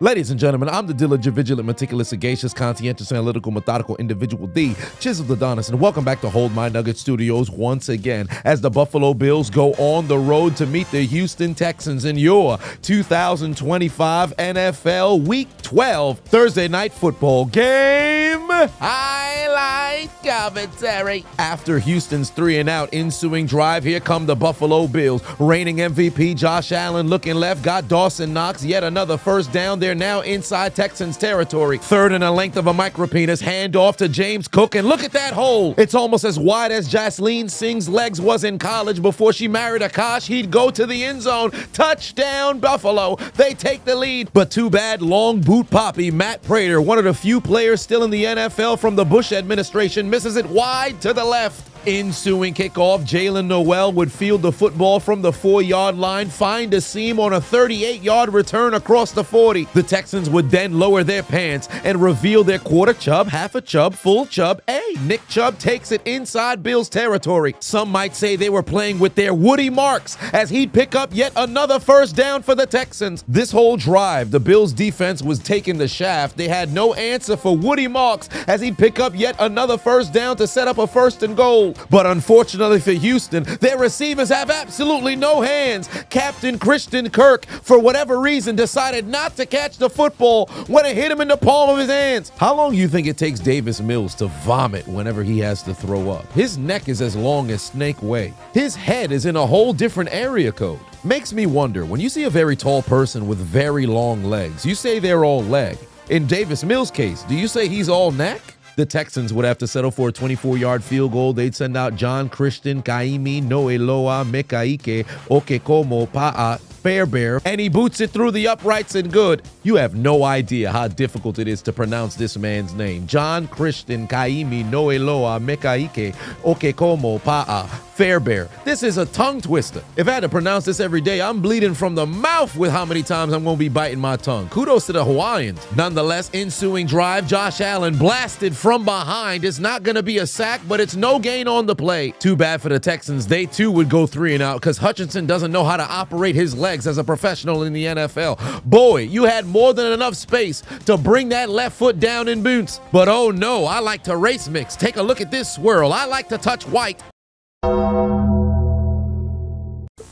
Ladies and gentlemen, I'm the diligent, vigilant, meticulous, sagacious, conscientious, analytical, methodical individual, the Chiseled Adonis, and welcome back to Hold My Nugget Studios once again as the Buffalo Bills go on the road to meet the Houston Texans in your 2025 NFL Week 12 Thursday Night Football game. Highlight commentary. After Houston's 3-and-out ensuing drive, here come the Buffalo Bills. Reigning MVP Josh Allen looking left, got Dawson Knox, yet another first down. They're now inside Texans territory. Third and a length of a micropenis, hand off to James Cook, and look at that hole. It's almost as wide as Jaslene Singh's legs was in college before she married Akash. He'd go to the end zone. Touchdown Buffalo. They take the lead, but too bad long boot poppy Matt Prater, one of the few players still in the NFL from the Bush administration, misses it wide to the left. Ensuing kickoff, Jalen Noel would field the football from the 4-yard line, find a seam on a 38-yard return across the 40. The Texans would then lower their pants and reveal their quarter chub, half a chub, full chub. Hey, Nick Chubb takes it inside Bills territory. Some might say they were playing with their Woody Marks as he'd pick up yet another first down for the Texans. This whole drive, the Bills defense was taking the shaft. They had no answer for Woody Marks as he'd pick up yet another first down to set up a first and goal. But unfortunately for Houston, their receivers have absolutely no hands. Captain Christian Kirk, for whatever reason, decided not to catch the football when it hit him in the palm of his hands. How long do you think it takes Davis Mills to vomit whenever he has to throw up? His neck is as long as Snake Way. His head is in a whole different area code. Makes me wonder, when you see a very tall person with very long legs, you say they're all leg. In Davis Mills' case, do you say he's all neck? The Texans would have to settle for a 24-yard field goal. They'd send out John Christian Kaimi Noeloa Mekaike Okekomo Pa'a Fairbear, and he boots it through the uprights and good. You have no idea how difficult it is to pronounce this man's name. John Christian Kaimi Noeloa Mekaike Okekomo Pa'a Fairbear. This is a tongue twister. If I had to pronounce this every day, I'm bleeding from the mouth with how many times I'm going to be biting my tongue. Kudos to the Hawaiians. Nonetheless, ensuing drive, Josh Allen blasted from behind. It's not going to be a sack, but it's no gain on the play. Too bad for the Texans. They too would go 3-and-out because Hutchinson doesn't know how to operate his legs as a professional in the NFL. Boy, you had more than enough space to bring that left foot down in boots. But oh no, I like to race mix. Take a look at this swirl. I like to touch white.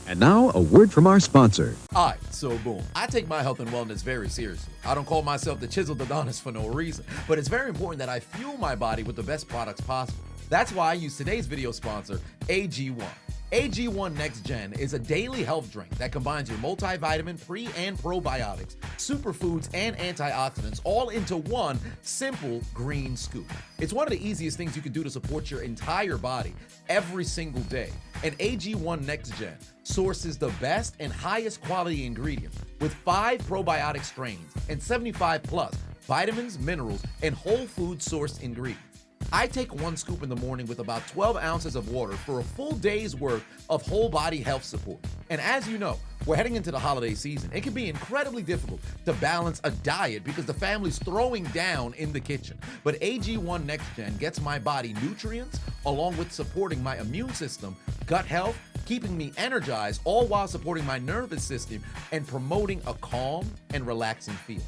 And now, a word from our sponsor. All right, so boom. I take my health and wellness very seriously. I don't call myself the Chiseled Adonis for no reason, but it's very important that I fuel my body with the best products possible. That's why I use today's video sponsor, AG1. AG1 Next Gen is a daily health drink that combines your multivitamin, pre and probiotics, superfoods, and antioxidants all into one simple green scoop. It's one of the easiest things you can do to support your entire body every single day. And AG1 Next Gen sources the best and highest quality ingredients with 5 probiotic strains and 75 plus vitamins, minerals, and whole food sourced ingredients. I take 1 scoop in the morning with about 12 ounces of water for a full day's worth of whole body health support. And as you know, we're heading into the holiday season. It can be incredibly difficult to balance a diet because the family's throwing down in the kitchen. But AG1 Next Gen gets my body nutrients along with supporting my immune system, gut health, keeping me energized, all while supporting my nervous system and promoting a calm and relaxing feel.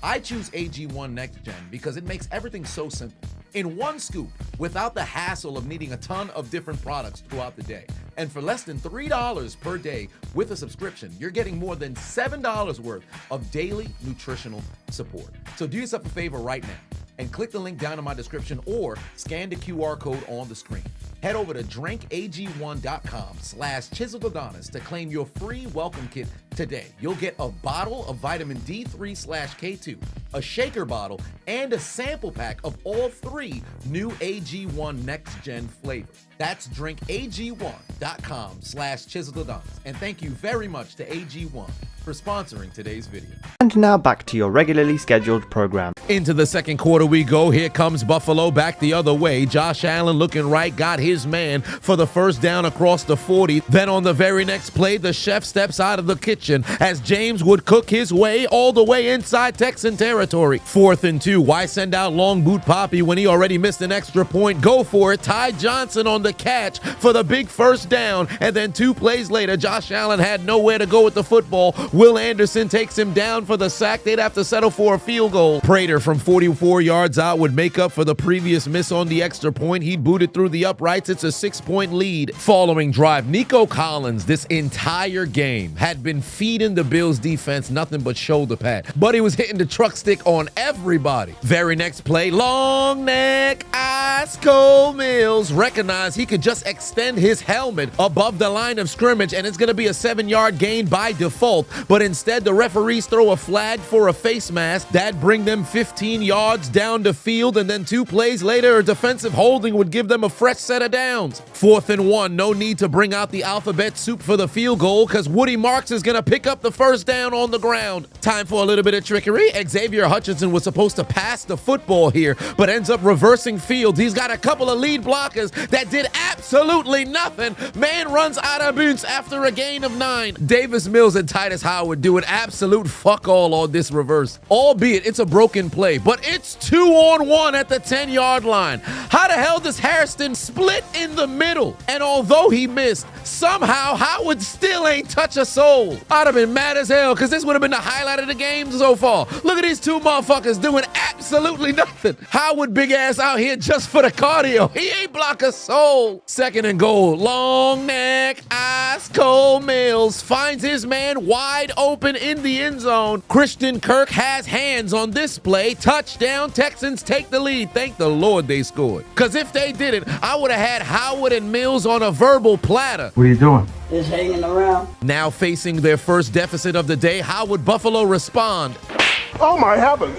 I choose AG1 Next Gen because it makes everything so simple. In 1 scoop, without the hassle of needing a ton of different products throughout the day. And for less than $3 per day with a subscription, you're getting more than $7 worth of daily nutritional support. So do yourself a favor right now and click the link down in my description or scan the QR code on the screen. Head over to drinkag1.com/ChiseledAdonis to claim your free welcome kit today. You'll get a bottle of vitamin D3/K2, a shaker bottle, and a sample pack of all 3 new AG1 Next Gen flavors. That's drinkag1.com/ChiseledAdonis. And thank you very much to AG1 for sponsoring today's video. And now back to your regularly scheduled program. Into the second quarter we go. Here comes Buffalo back the other way. Josh Allen looking right, got his his man for the first down across the 40. Then on the very next play, the chef steps out of the kitchen as James would cook his way all the way inside Texan territory. 4th and 2. Why send out long boot Poppy when he already missed an extra point? Go for it. Ty Johnson on the catch for the big first down. And then 2 plays later, Josh Allen had nowhere to go with the football. Will Anderson takes him down for the sack. They'd have to settle for a field goal. Prater from 44 yards out would make up for the previous miss on the extra point. He booted through the uprights. It's a 6-point lead. Following drive, Nico Collins this entire game had been feeding the Bills defense nothing but shoulder pad, but he was hitting the truck stick on everybody. Very next play, long neck, ice cold Mills recognized he could just extend his helmet above the line of scrimmage and it's going to be a 7-yard gain by default, but instead the referees throw a flag for a face mask. That bring them 15 yards down the field, and then 2 plays later a defensive holding would give them a fresh set of downs. 4th and 1, no need to bring out the alphabet soup for the field goal because Woody Marks is going to pick up the first down on the ground. Time for a little bit of trickery. Xavier Hutchinson was supposed to pass the football here, but ends up reversing fields. He's got a couple of lead blockers that did absolutely nothing. Man runs out of bounds after a gain of 9. Davis Mills and Titus Howard do an absolute fuck all on this reverse. Albeit it's a broken play, but it's 2-on-1 at the 10-yard line. How the hell does Hairston split in the middle? And although he missed, somehow Howard still ain't touch a soul. I'd have been mad as hell because this would have been the highlight of the game so far. Look at these 2 motherfuckers doing absolutely nothing. Howard big ass out here just for the cardio. He ain't block a soul. 2nd and goal. Long neck, ice cold Mills finds his man wide open in the end zone. Christian Kirk has hands on this play. Touchdown. Texans take the lead. Thank the Lord they scored. Because if they didn't, I would have had Howard and Mills on a verbal platter. What are you doing? Just hanging around. Now facing their first deficit of the day, how would Buffalo respond? Oh my heavens!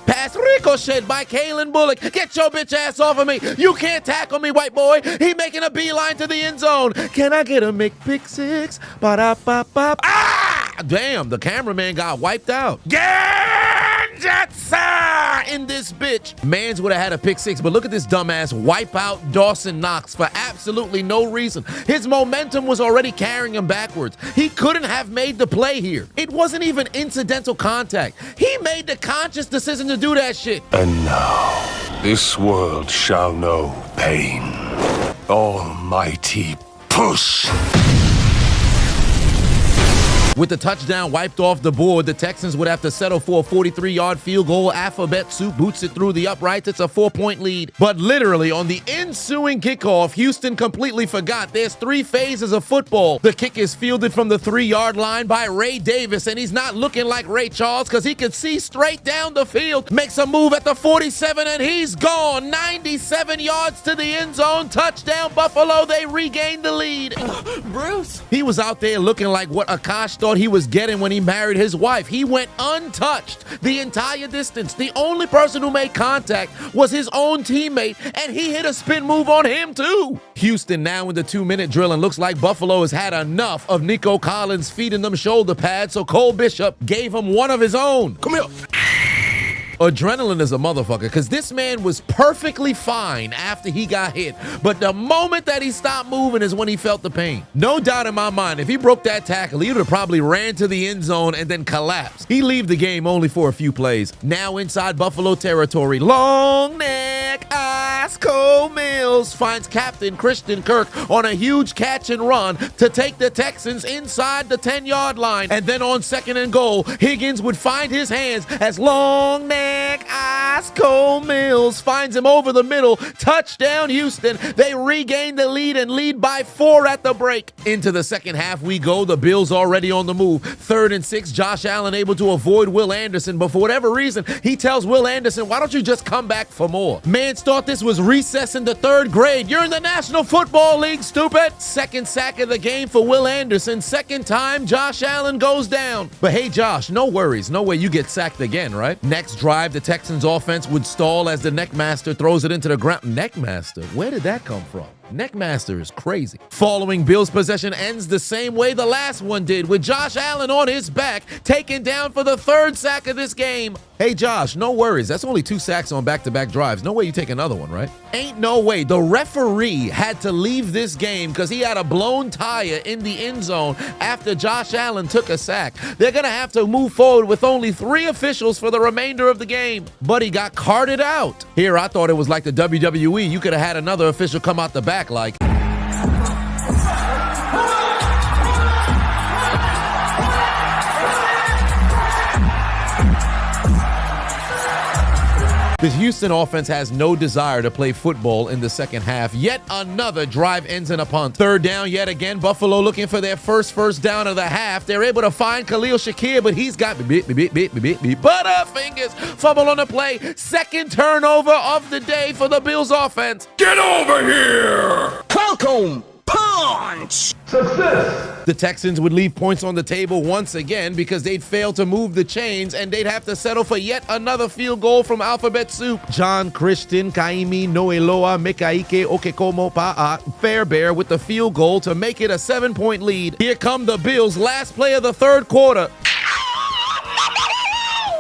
Pass ricocheted by Kalen Bullock. Get your bitch ass off of me. You can't tackle me, white boy. He making a beeline to the end zone. Can I get a pick 6? Ba-da-ba-ba. Ah! Damn, the cameraman got wiped out. Ganjatsa in this bitch. Mans would have had a pick 6, but look at this dumbass wipe out Dawson Knox for absolutely no reason. His momentum was already carrying him backwards. He couldn't have made the play here. It wasn't even incidental contact. He made the conscious decision to do that shit. And now, this world shall know pain. Almighty push. With the touchdown wiped off the board, the Texans would have to settle for a 43-yard field goal. Alphabet soup boots it through the uprights. It's a 4-point lead. But literally on the ensuing kickoff, Houston completely forgot there's 3 phases of football. The kick is fielded from the 3-yard line by Ray Davis, and he's not looking like Ray Charles because he can see straight down the field. Makes a move at the 47, and he's gone. 97 yards to the end zone. Touchdown, Buffalo. They regained the lead. Bruce. He was out there looking like what Akash thought he was getting when he married his wife. He went untouched the entire distance. The only person who made contact was his own teammate, and he hit a spin move on him too. Houston now in the 2-minute drill, and looks like Buffalo has had enough of Nico Collins feeding them shoulder pads, so Cole Bishop gave him one of his own. Come here. Adrenaline is a motherfucker because this man was perfectly fine after he got hit, but the moment that he stopped moving is when he felt the pain. No doubt in my mind, if he broke that tackle, he would have probably ran to the end zone and then collapsed. He leave the game only for a few plays. Now inside Buffalo territory, long neck, ice cold Mills finds Captain Christian Kirk on a huge catch and run to take the Texans inside the 10-yard line. And then on 2nd and goal, Higgins would find his hands as long neck, ice cold Mills finds him over the middle. Touchdown, Houston. They regain the lead and lead by 4 at the break. Into the second half we go. The Bills already on the move. 3rd and 6. Josh Allen able to avoid Will Anderson, but for whatever reason, he tells Will Anderson, why don't you just come back for more? Mans thought this was recess in the 3rd grade. You're in the National Football League, stupid. 2nd sack of the game for Will Anderson. 2nd time Josh Allen goes down. But hey, Josh, no worries. No way you get sacked again, right? Next drive, the Texans offense would stall as the Neckmaster throws it into the ground. Neckmaster? Where did that come from? Neckmaster is crazy. Following Bills possession ends the same way the last one did, with Josh Allen on his back, taken down for the 3rd sack of this game. Hey Josh, no worries. That's only 2 sacks on back-to-back drives. No way you take another one, right? Ain't no way. The referee had to leave this game because he had a blown tire in the end zone after Josh Allen took a sack. They're going to have to move forward with only 3 officials for the remainder of the game. But he got carted out. Here, I thought it was like the WWE. You could have had another official come out the back like... The Houston offense has no desire to play football in the second half. Yet another drive ends in a punt. 3rd down yet again. Buffalo looking for their first down of the half. They're able to find Khalil Shakir, but he's got butterfingers. Fumble on the play. 2nd turnover of the day for the Bills offense. Get over here! Welcome. Punch! Success! The Texans would leave points on the table once again because they'd fail to move the chains and they'd have to settle for yet another field goal from Alphabet Soup. John Christian Kaimi Noeloa Mekaike Okekomo Pa'a Fairbear with the field goal to make it a 7-point lead. Here come the Bills, last play of the 3rd quarter.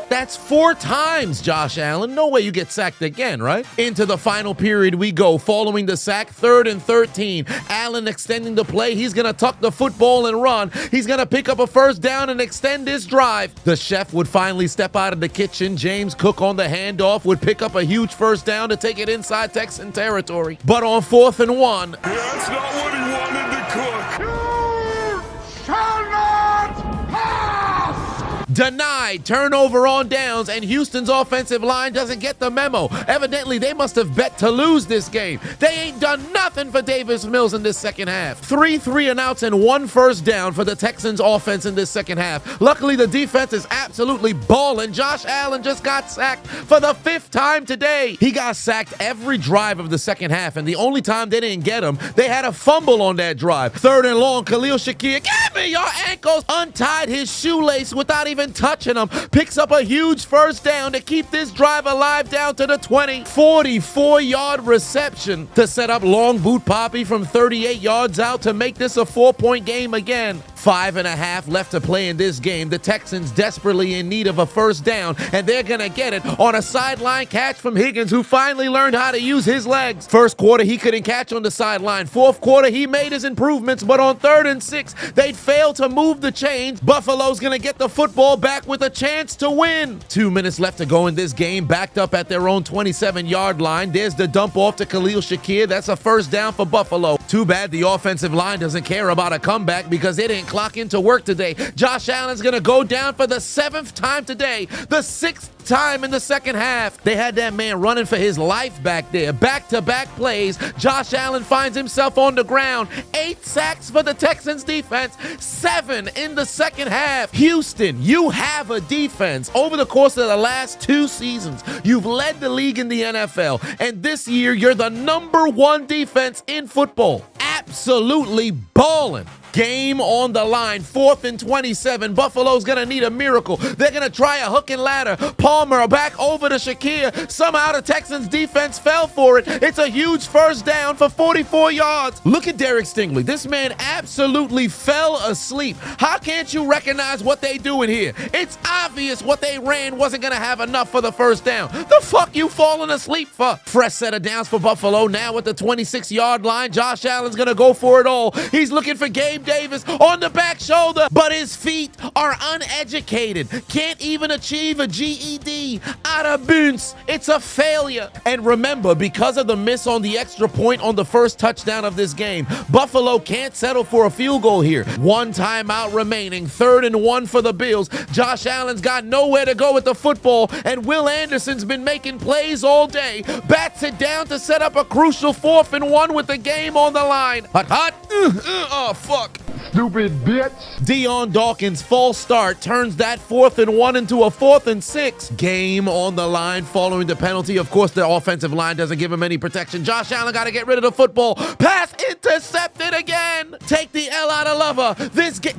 That's 4 times, Josh Allen. No way you get sacked again, right? Into the final period we go. Following the sack, 3rd and 13. Allen extending the play. He's going to tuck the football and run. He's going to pick up a 1st down and extend this drive. The chef would finally step out of the kitchen. James Cook on the handoff would pick up a huge 1st down to take it inside Texan territory. But on 4th and 1... That's not what he wanted to cook. You shall not pass! Denied. Turnover on downs, and Houston's offensive line doesn't get the memo. Evidently, they must have bet to lose this game. They ain't done nothing for Davis Mills in this second half. 3 3-and-outs and 1 1st down for the Texans offense in this second half. Luckily, the defense is absolutely balling. Josh Allen just got sacked for the 5th time today. He got sacked every drive of the second half, and the only time they didn't get him, they had a fumble on that drive. 3rd and long, Khalil Shakir, give me your ankles, untied his shoelace without even touching him, picks up a huge 1st down to keep this drive alive down to the 20. 44-yard reception to set up long boot Poppy from 38 yards out to make this a 4-point game again. 5.5 left to play in this game. The Texans desperately in need of a 1st down, and they're gonna get it on a sideline catch from Higgins, who finally learned how to use his legs. 1st quarter, he couldn't catch on the sideline. 4th quarter, he made his improvements, but on 3rd and 6, they'd failed to move the chains. Buffalo's gonna get the football back with a chance to win. 2 minutes left to go in this game, backed up at their own 27-yard line. There's the dump off to Khalil Shakir. That's a 1st down for Buffalo. Too bad the offensive line doesn't care about a comeback because they didn't clock into work today. Josh Allen's gonna go down for the 7th time today, the 6th time in the second half. They had that man running for his life back there. Back-to-back plays. Josh Allen finds himself on the ground. 8 sacks for the Texans defense. 7 in the second half. Houston, you have a defense. Over the course of the last 2 seasons, you've led the league in the NFL. And this year, you're the #1 defense in football. Absolutely balling. Game on the line, 4th and 27. Buffalo's gonna need a miracle. They're gonna try a hook and ladder. Palmer back over to Shakir. Somehow the Texans defense fell for it. It's a huge 1st down for 44 yards. Look at Derek Stingley. This man absolutely fell asleep. How can't you recognize what they doing here? It's obvious what they ran wasn't gonna have enough for the 1st down. The fuck you falling asleep for? Fresh set of downs for Buffalo. Now at the 26-yard line, Josh Allen's gonna go for it all. He's looking for Gabe Davis on the back shoulder, but his feet are uneducated. Can't even achieve a GED. Out of bounds. It's a failure. And remember, because of the miss on the extra point on the 1st touchdown of this game, Buffalo can't settle for a field goal here. 1 timeout remaining. 3rd and 1 for the Bills. Josh Allen's got nowhere to go with the football, and Will Anderson's been making plays all day. Bats it down to set up a crucial 4th and 1 with the game on the line. Hot. Oh, fuck. stupid bitch. Deion Dawkins' false start turns that 4th and 1 into a 4th and 6. Game on the line following the penalty. Of course, the offensive line doesn't give him any protection. Josh Allen got to get rid of the football. Pass intercepted again. Take the L out of Lover.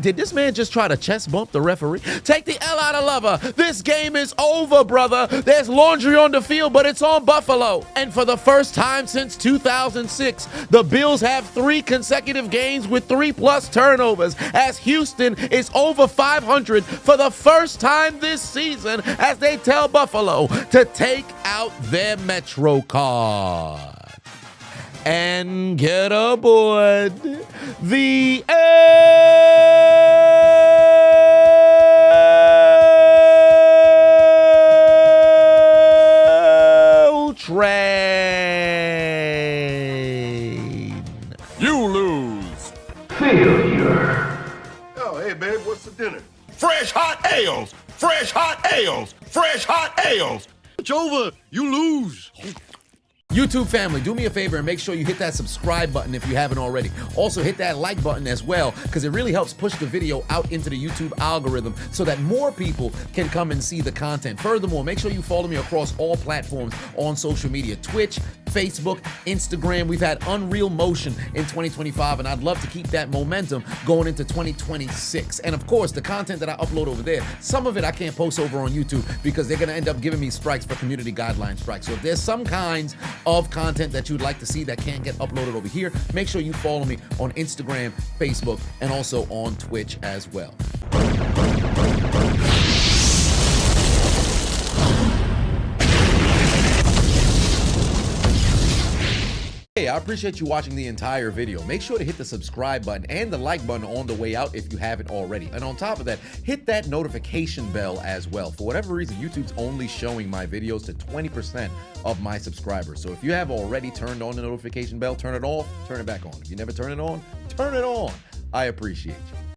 Did this man just try to chest bump the referee? Take the L out of Lover. This game is over, brother. There's laundry on the field, but it's on Buffalo. And for the first time since 2006, the Bills have 3 consecutive games with 3+ turnovers, as Houston is over 500 for the first time this season, as they tell Buffalo to take out their Metro card and get aboard the L train. You lose. Failure. Oh, hey, babe, what's the dinner? Fresh hot ales. Fresh hot ales. Fresh hot ales. It's over. You lose. YouTube family, do me a favor and make sure you hit that subscribe button if you haven't already. Also hit that like button as well, because it really helps push the video out into the YouTube algorithm so that more people can come and see the content. Furthermore, make sure you follow me across all platforms on social media: Twitch, Facebook, Instagram. We've had unreal motion in 2025, and I'd love to keep that momentum going into 2026. And of course, the content that I upload over there, some of it I can't post over on YouTube because they're going to end up giving me strikes for community guideline strikes. So if there's some kinds of content that you'd like to see that can't get uploaded over here, make sure you follow me on Instagram, Facebook, and also on Twitch as well. Hey, I appreciate you watching the entire video. Make sure to hit the subscribe button and the like button on the way out if you haven't already. And on top of that, hit that notification bell as well. For whatever reason, YouTube's only showing my videos to 20% of my subscribers. So if you have already turned on the notification bell, turn it off, turn it back on. If you never turn it on, turn it on. I appreciate you.